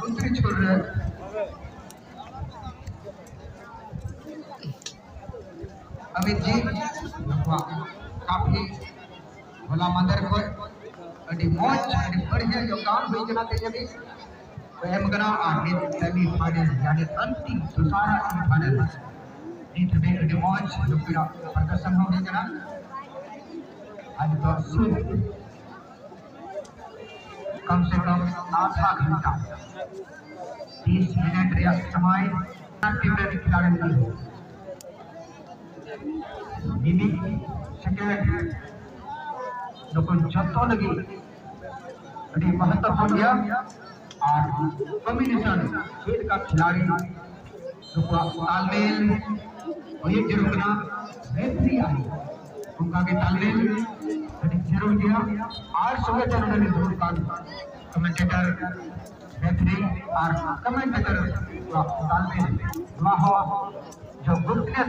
उतरी छोड़ रहे अमित जी काफी भला मंदिर को अड़ी मौज अड़ी बढ़िया जो काम हुई जना ते जबी एम गना आगे तभी फाइनल यानी अंतिम सुसारा फाइनल नीट में अड़ी मौज जो पूरा प्रदर्शन हो गया जना आज तो कम से कम आधा घंटा 30 मिनट रिया समय टीम खिलाड़ी मिली मिनी सेकेंड लोगों जत्तो लगी अड़ी महत्वपूर्ण गया और कॉम्बिनेशन खेल का खिलाड़ी लोगों तालमेल और ये जरूर ना रेफरी आई उनका के तालमेल अड़ी जरूर गया और सुबह चलने में जरूर का कमेंटेटर रेफरी और कमेंटेटर तालमेल वहाँ जो ग्रुप ने